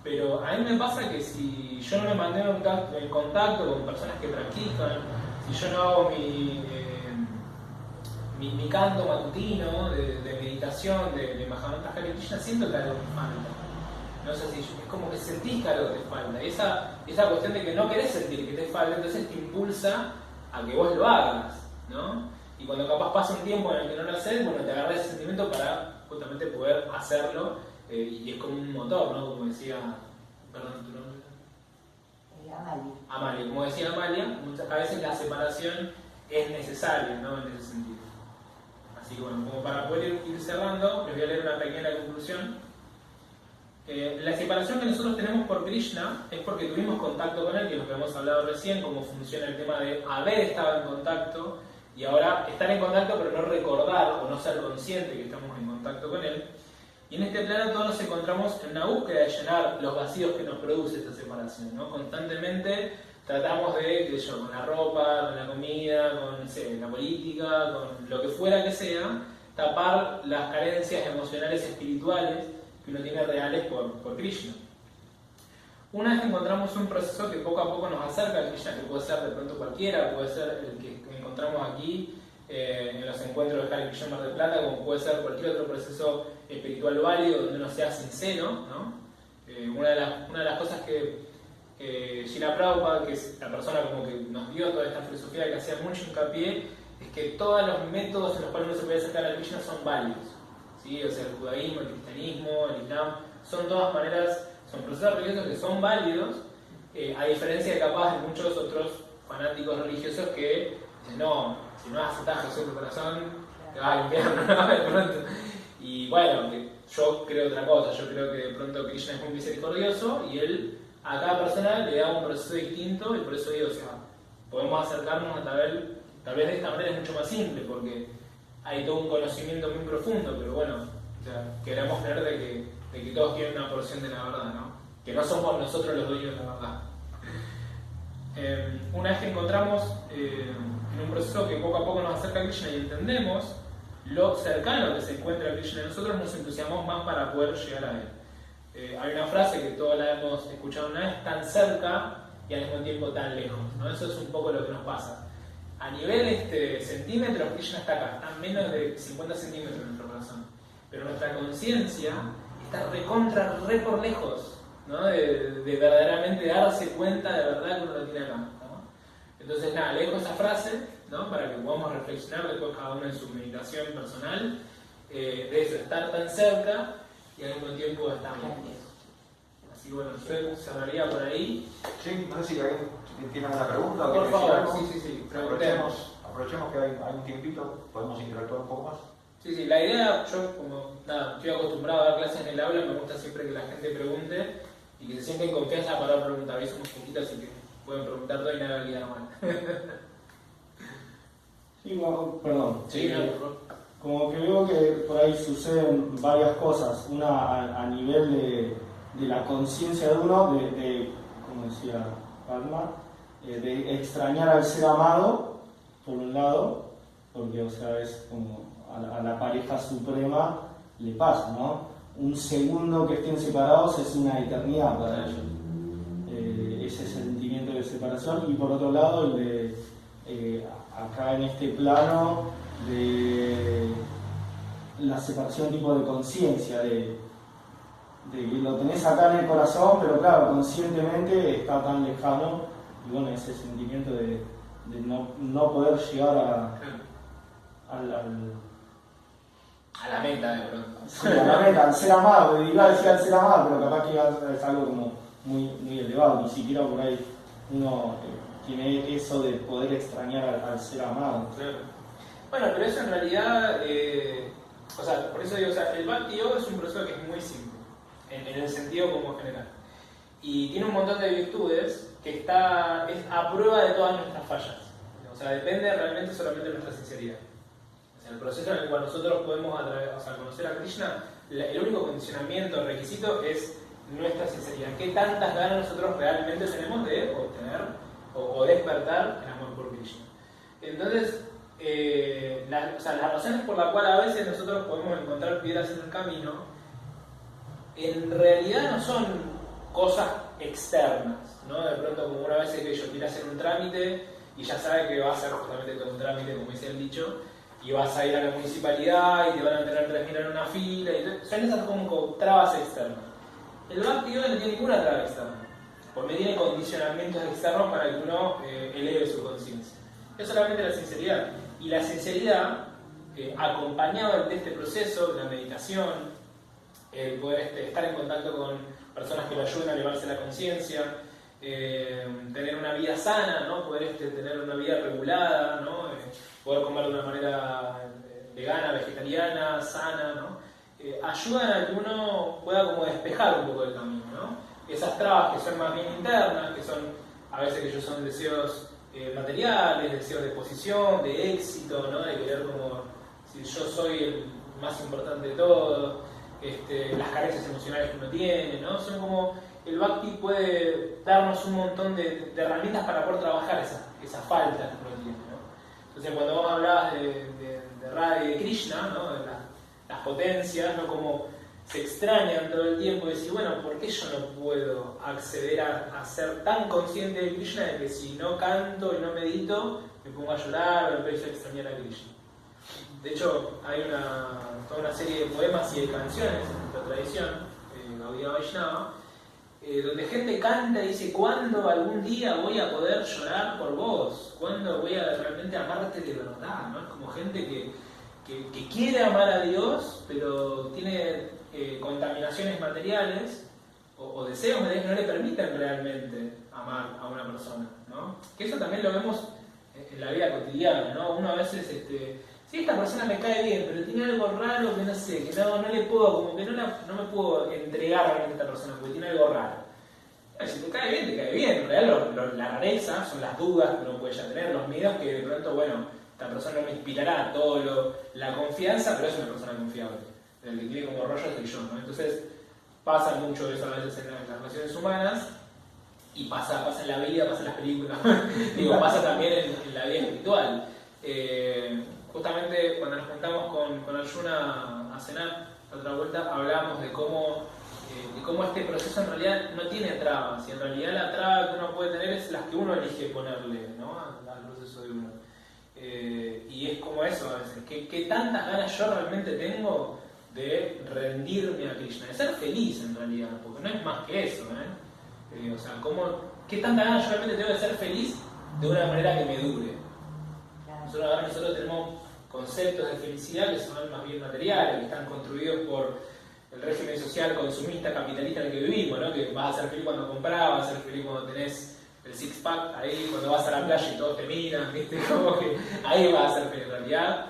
Pero a mí me pasa que si yo no me mantengo en contacto con personas que practican, si yo no hago mi canto matutino de meditación, de Mahamantra Hare Krishna, siento que algo me falta. No sé si es como que sentís que algo te falta. Esa cuestión de que no querés sentir que te falta, entonces te impulsa a que vos lo hagas, ¿no? Y cuando capaz pasa un tiempo en el que no lo haces, bueno, te agarras ese sentimiento para justamente poder hacerlo, y es como un motor, ¿no? Como decía, perdón, tu nombre. Amalia, como decía Amalia, a veces la separación es necesaria, ¿no? En ese sentido. Así que bueno, como para poder ir cerrando, les voy a leer una pequeña conclusión. La separación que nosotros tenemos por Krishna es porque tuvimos contacto con él, que es lo que hemos hablado recién, cómo funciona el tema de haber estado en contacto y ahora estar en contacto pero no recordar o no ser consciente que estamos en contacto con él. Y en este plano todos nos encontramos en una búsqueda de llenar los vacíos que nos produce esta separación, ¿no? Constantemente tratamos de, con la ropa, con la comida, con la política, con lo que fuera que sea, tapar las carencias emocionales y espirituales que uno tiene reales por Krishna. Una vez que encontramos un proceso que poco a poco nos acerca a Krishna, que puede ser de pronto cualquiera, puede ser el que encontramos aquí en los encuentros de Hare Krishna Mar del Plata, como puede ser cualquier otro proceso espiritual válido donde uno sea sincero, ¿no? Una de las cosas que Srila Prabhupada, que es la persona como que nos dio toda esta filosofía que hacía mucho hincapié, es que todos los métodos en los cuales uno se puede acercar a Krishna son válidos, ¿sí? O sea, el judaísmo, el cristianismo, el islam, son todas maneras, son procesos religiosos que son válidos, a diferencia de capaz de muchos otros fanáticos religiosos que dicen, no, si no aceptás a Jesús en tu corazón, te vas al infierno, ¿no? De pronto. Y bueno, yo creo otra cosa, yo creo que de pronto Krishna es muy misericordioso y él a cada persona le da un proceso distinto, y por eso digo, o sea, podemos acercarnos a tal vez de esta manera es mucho más simple, porque hay todo un conocimiento muy profundo, pero bueno, o sea, queremos creer de que todos tienen una porción de la verdad, ¿no? Que no somos nosotros los dueños de la verdad. Una vez que encontramos en un proceso que poco a poco nos acerca a Krishna y entendemos lo cercano que se encuentra a Krishna, nosotros nos entusiasmamos más para poder llegar a él. Hay una frase que todos la hemos escuchado una vez, tan cerca y al mismo tiempo tan lejos, ¿no? Eso es un poco lo que nos pasa. A nivel centímetros, Krishna está acá, está a menos de 50 centímetros en nuestro corazón, pero nuestra conciencia está re por lejos, ¿no? De verdaderamente darse cuenta de verdad que uno lo tiene acá, ¿no? Entonces nada, le dejo esa frase, ¿no? Para que podamos reflexionar después cada uno en su meditación personal, de eso, estar tan cerca y al mismo tiempo estar lejos. Así bueno, yo cerraría por ahí. Sí, no sé si alguien tiene alguna pregunta o por favor, algo. sí, aprovechemos que hay un tiempito, podemos interactuar un poco más. Sí, la idea, yo como nada, estoy acostumbrado a dar clases en el aula, me gusta siempre que la gente pregunte y que se sienta en confianza para preguntar. Hoy somos poquitos, así que pueden preguntar todo y nada va a quedar mal. Sí, bueno, perdón. Sí, no, por favor. Como que veo que por ahí suceden varias cosas. Una a nivel de la conciencia de uno, como decía Palma, de extrañar al ser amado, por un lado, porque o sea, es como a la pareja suprema le pasa, ¿no? Un segundo que estén separados es una eternidad para ellos. Ese sentimiento de separación. Y por otro lado, el de acá en este plano de la separación tipo de conciencia, de que lo tenés acá en el corazón, pero claro, conscientemente está tan lejano, y bueno, ese sentimiento de no poder llegar a la meta de pronto. Sí, a la meta, al ser amado, iba a decir al ser amado, pero capaz que es algo como muy elevado, ni siquiera por ahí uno tiene eso de poder extrañar al ser amado. Claro. Bueno, pero eso en realidad, o sea, por eso digo, o sea, el Bhakti Yoga es un proceso que es muy simple, en el sentido como general. Y tiene un montón de virtudes que es a prueba de todas nuestras fallas. O sea, depende realmente solamente de nuestra sinceridad. O sea, el proceso en el cual nosotros podemos conocer a Krishna, el único condicionamiento, requisito es nuestra sinceridad. ¿Qué tantas ganas nosotros realmente tenemos de obtener o despertar el amor por Krishna? Entonces, las razones por las cuales a veces nosotros podemos encontrar piedras en el camino, en realidad no son cosas externas, ¿no? De pronto, como una vez que yo quiero hacer un trámite y ya sabe que va a ser justamente todo un trámite, como dice el dicho, y vas a ir a la municipalidad y te van a tener 3.000 en una fila, son esas como trabas externas. El Bhakti Yoga no tiene ninguna traba externa, porque tiene condicionamientos externos para que uno eleve su conciencia. Es solamente la sinceridad. Y la sinceridad, acompañado de este proceso, de la meditación, el poder estar en contacto con personas que lo ayuden a elevarse la conciencia, tener una vida sana, ¿no? Poder tener una vida regulada, ¿no? Poder comer de una manera vegana, vegetariana, sana, ¿no? Ayudan a que uno pueda como despejar un poco el camino, ¿no? Esas trabas que son más bien internas, que son a veces que ellos son deseos materiales, deseos de posición, de éxito, ¿no? De querer como si yo soy el más importante de todo, las carencias emocionales que uno tiene, ¿no? Son como el Bhakti puede darnos un montón de herramientas para poder trabajar esa falta que uno tiene, ¿no? Entonces cuando vos hablabas de Radha y de Krishna, ¿no? De las potencias, ¿no? Como se extrañan todo el tiempo y decir, bueno, ¿por qué yo no puedo acceder a ser tan consciente de Krishna de que si no canto y no medito, me pongo a llorar o empiezo a extrañar a Krishna? De hecho, hay toda una serie de poemas y de canciones en nuestra tradición, Gaudiya Vaishnava, donde gente canta y dice, ¿cuándo algún día voy a poder llorar por vos? ¿Cuándo voy a realmente amarte de verdad? ¿No? Es como gente que quiere amar a Dios, pero tiene contaminaciones materiales o deseos que no le permiten realmente amar a una persona, ¿no? Que eso también lo vemos en la vida cotidiana, ¿no? Uno a veces, sí, esta persona me cae bien, pero tiene algo raro que no sé, que no le puedo, como que no me puedo entregar realmente a esta persona, porque tiene algo raro. Si te cae bien, te cae bien. En realidad la rareza son las dudas que uno puede ya tener, los miedos que de pronto, bueno, esta persona no me inspirará todo la confianza, pero es una persona confiable. El que tiene como rollo soy yo, ¿no? Entonces pasa mucho eso a veces en las relaciones humanas y pasa en la vida, pasa en las películas, digo, pasa también en la vida espiritual. Justamente cuando nos juntamos con Arjuna a cenar la otra vuelta, hablábamos de cómo este proceso en realidad no tiene trabas, y en realidad la traba que uno puede tener es las que uno elige ponerle, ¿no? al proceso de uno. Y es como eso a veces, que tantas ganas yo realmente tengo de rendirme a Krishna, de ser feliz en realidad, porque no es más que eso, o sea, ¿qué tantas ganas yo realmente tengo de ser feliz de una manera que me dure? Nosotros tenemos conceptos de felicidad que son más bien materiales, que están construidos por el régimen social consumista capitalista en el que vivimos, ¿no? Que vas a ser feliz cuando compras, vas a ser feliz cuando tenés el six pack ahí, cuando vas a la playa y todos te miran, ¿viste? Como que ahí vas a ser feliz. En realidad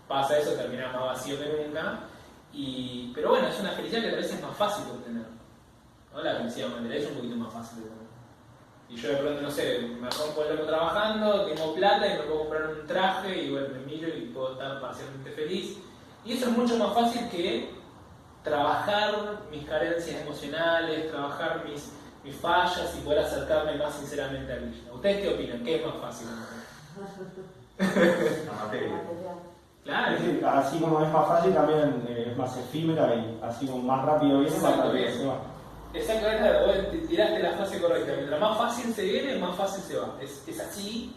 pasa eso, terminás más vacío que nunca. Pero bueno, es una felicidad que a veces es más fácil de obtener, ¿no? La felicidad material es un poquito más fácil de obtener. Y yo de pronto, no sé, me rompo el loco trabajando, tengo plata y me puedo comprar un traje y bueno, me miro y puedo estar parcialmente feliz. Y eso es mucho más fácil que trabajar mis carencias emocionales, trabajar mis fallas y poder acercarme más sinceramente a Krishna. ¿Ustedes qué opinan? ¿Qué es más fácil? La materia. Claro. Sí, así como es más fácil, también es más efímera y así como más rápido viene, más rápido se va. Exactamente, vos tiraste la frase correcta. Mientras más fácil se viene, más fácil se va. Es así,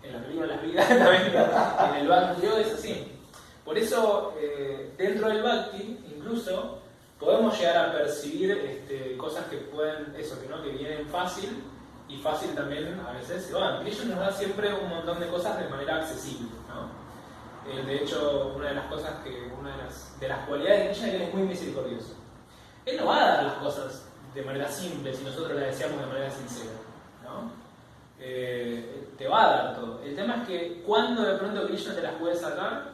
en las películas, en las vidas, también, en el Bhakti es así. Por eso, dentro del Bhakti, incluso, podemos llegar a percibir cosas que pueden, que vienen fácil, y fácil también a veces se van. Krishna nos da siempre un montón de cosas de manera accesible, ¿no? De hecho, una de las cualidades de Krishna es que él es muy misericordioso. Él no va a dar las cosas de manera simple si nosotros las deseamos de manera sincera, ¿no? Te va a dar todo. El tema es que cuando de pronto Krishna te las puede sacar,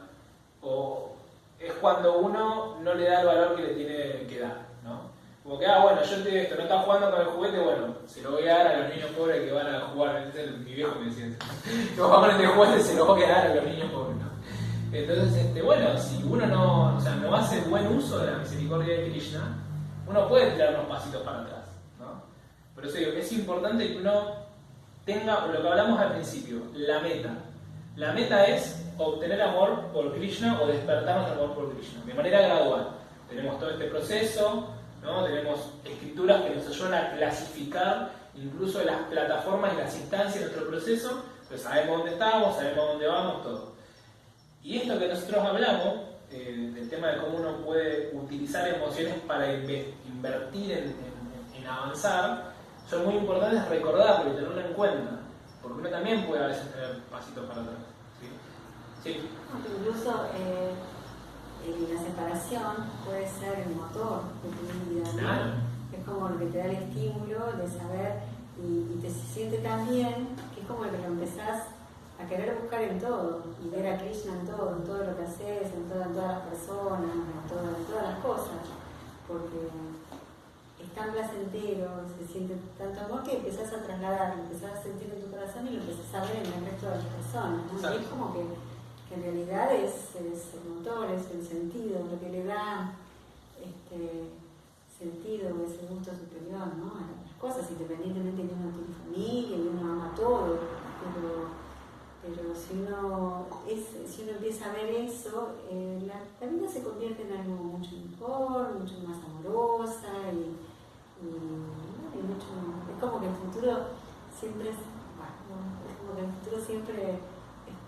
o es cuando uno no le da el valor que le tiene que dar, ¿no? Como que, bueno, yo te digo esto, no estás jugando con el juguete, bueno, se lo voy a dar a los niños pobres que van a jugar. Mi viejo me decía eso. No vamos a este juguete, se lo voy a dar a los niños pobres, ¿no? Entonces, bueno, si uno no hace buen uso de la misericordia de Krishna, uno puede tirar unos pasitos para atrás, ¿no? Por eso digo, es importante que uno tenga lo que hablamos al principio, la meta. La meta es obtener amor por Krishna o despertar nuestro amor por Krishna, de manera gradual. Tenemos todo este proceso, ¿no? Tenemos escrituras que nos ayudan a clasificar incluso las plataformas y las instancias de nuestro proceso, pues sabemos dónde estamos, sabemos dónde vamos, todo. Y esto que nosotros hablamos, del tema de cómo uno puede utilizar emociones para invertir en avanzar, son muy importantes recordarlo y tenerlo en cuenta, porque uno también puede a veces tener pasitos para atrás. ¿Sí? Incluso la separación puede ser el motor de tu vida, ¿no? Claro. Es como lo que te da el estímulo de saber y te siente tan bien que es como que lo empezás a querer buscar en todo y ver a Krishna en todo lo que haces, en todas las personas, en todas las cosas, porque es tan placentero, se siente tanto amor que empezás a trasladar, lo empezás a sentir en tu corazón y lo empezás a ver en el resto de las personas, ¿no? Y es como que en realidad es el motor, es el sentido, lo que le da sentido, ese gusto superior, ¿no? A las cosas, independientemente de que uno tiene familia y uno ama todo, pero si uno empieza a ver eso, la vida se convierte en algo mucho mejor, mucho más amorosa y mucho, es como que el futuro siempre es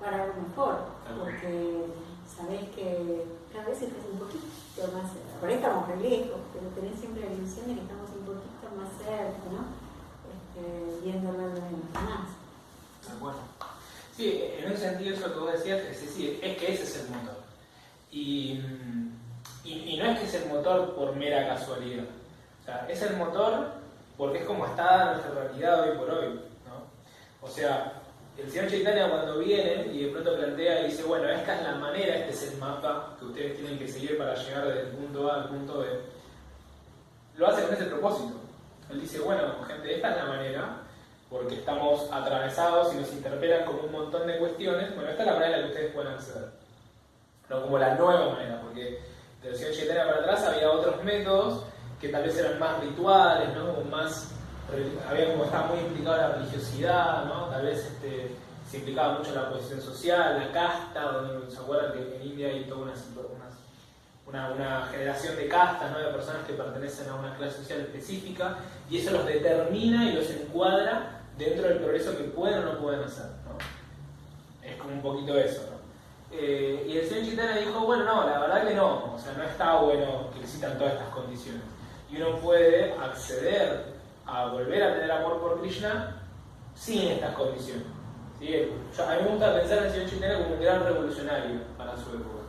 para algo mejor, porque sabés que cada vez estás un poquito más, por ahí estamos re lejos, pero tenés siempre la ilusión de que estamos un poquito ser, ¿no? Viéndolo en los demás. Bueno. Sí, en ese sentido eso que vos decías, es decir, es que ese es el motor. Y no es que es el motor por mera casualidad. O sea, es el motor porque es como está nuestra realidad hoy por hoy, ¿no? O sea, el señor Chaitanya cuando viene y de pronto plantea y dice, bueno, esta es la manera, este es el mapa que ustedes tienen que seguir para llegar desde el punto A al punto B, lo hace con ese propósito. Él dice, bueno, gente, esta es la manera, porque estamos atravesados y nos interpelan con un montón de cuestiones, bueno, esta es la manera en la que ustedes pueden acceder. No como la nueva manera, porque del señor Chaitanya para atrás había otros métodos que tal vez eran más rituales, ¿no? Como más, estaba muy implicada la religiosidad, ¿no? Tal vez se implicaba mucho la posición social, la casta, donde se acuerdan que en India hay toda una generación de castas, ¿no? De personas que pertenecen a una clase social específica, y eso los determina y los encuadra dentro del progreso que pueden o no pueden hacer, ¿no? Es como un poquito eso, ¿no? Y el señor Chaitanya dijo, bueno, no, la verdad que no, o sea, no está bueno que existan todas estas condiciones. Y uno puede acceder a volver a tener amor por Krishna sin estas condiciones. ¿Sí? A mí me gusta pensar en el señor Chaitanya como un gran revolucionario para su época.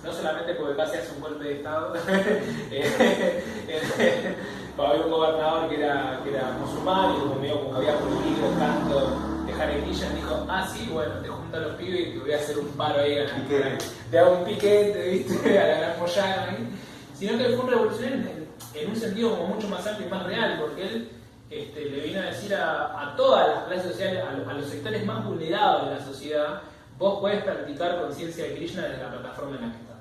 No solamente porque casi hace un golpe de estado. Había un gobernador que era musulmán y como que había prohibido el canto de Hare Krishna, dijo, sí, bueno, te junto a los pibes y te voy a hacer un paro ahí, te hago un piquete, ¿viste? A la gran Moyana ahí. Sino que fue un revolucionario en un sentido como mucho más amplio y más real, porque él le vino a decir a todas las clases sociales, a los sectores más vulnerados de la sociedad, vos podés practicar conciencia de Krishna desde la plataforma en la que estás,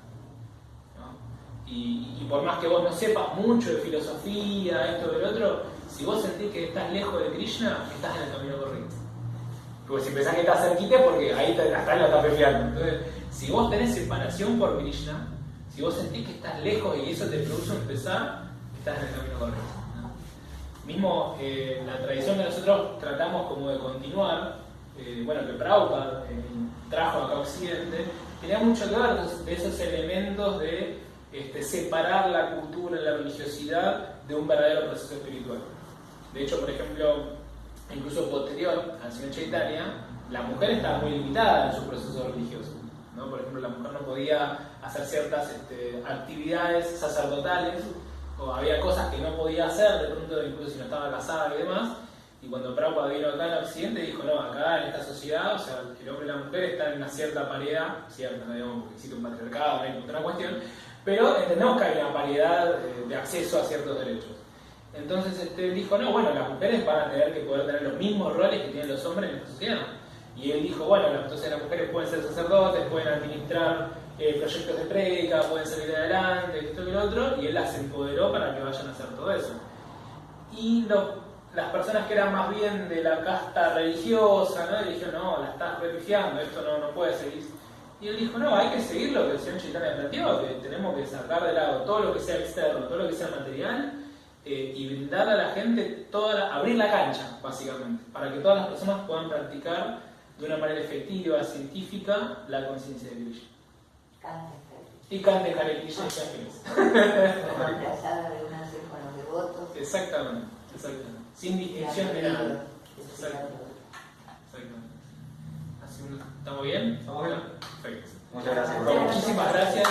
¿no? Y por más que vos no sepas mucho de filosofía, esto y lo otro, si vos sentís que estás lejos de Krishna, estás en el camino correcto. Porque si pensás que estás cerquita es porque ahí hasta lo estás pefiando. Entonces, si vos tenés separación por Krishna, si vos sentís que estás lejos y eso te produce un pesar, estás en el camino correcto, ¿no? Mismo la tradición que nosotros tratamos como de continuar, que Prabhupada trajo acá a Occidente, tenía mucho que ver de esos elementos de separar la cultura y la religiosidad de un verdadero proceso espiritual. De hecho, por ejemplo, incluso posterior al señor Chaitanya, la mujer estaba muy limitada en su proceso religioso, ¿no? Por ejemplo, la mujer no podía hacer ciertas actividades sacerdotales, o había cosas que no podía hacer, de pronto incluso si no estaba casada y demás. Y cuando Prabhupada vino acá en Occidente dijo, no, acá en esta sociedad, o sea, el hombre y la mujer están en una cierta paridad, cierta, no digamos porque existe un patriarcado, no hay otra cuestión, pero entendemos que hay una paridad de acceso a ciertos derechos. Entonces él dijo, no, bueno, las mujeres van a tener que poder tener los mismos roles que tienen los hombres en esta sociedad. Y él dijo, bueno, entonces las mujeres pueden ser sacerdotes, pueden administrar proyectos de prédica, pueden salir adelante, esto y lo otro, y él las empoderó para que vayan a hacer todo eso. Y las personas que eran más bien de la casta religiosa, ¿no? Le dijeron, no, la estás repifiando, esto no puede seguir. Y él dijo, no, hay que seguir lo que el señor Chaitanya planteó, que tenemos que sacar de lado todo lo que sea externo, todo lo que sea material, y brindarle a la gente, abrir la cancha, básicamente, para que todas las personas puedan practicar de una manera efectiva, científica, la conciencia de Krishna. Y cante Hare Krishna y sean felices. Reemplazada de una vez con los devotos. Exactamente. Sin distinción de nada. Exactamente. ¿Estamos bien? ¿Estamos bien? Perfecto. Muchas gracias. Muchísimas gracias.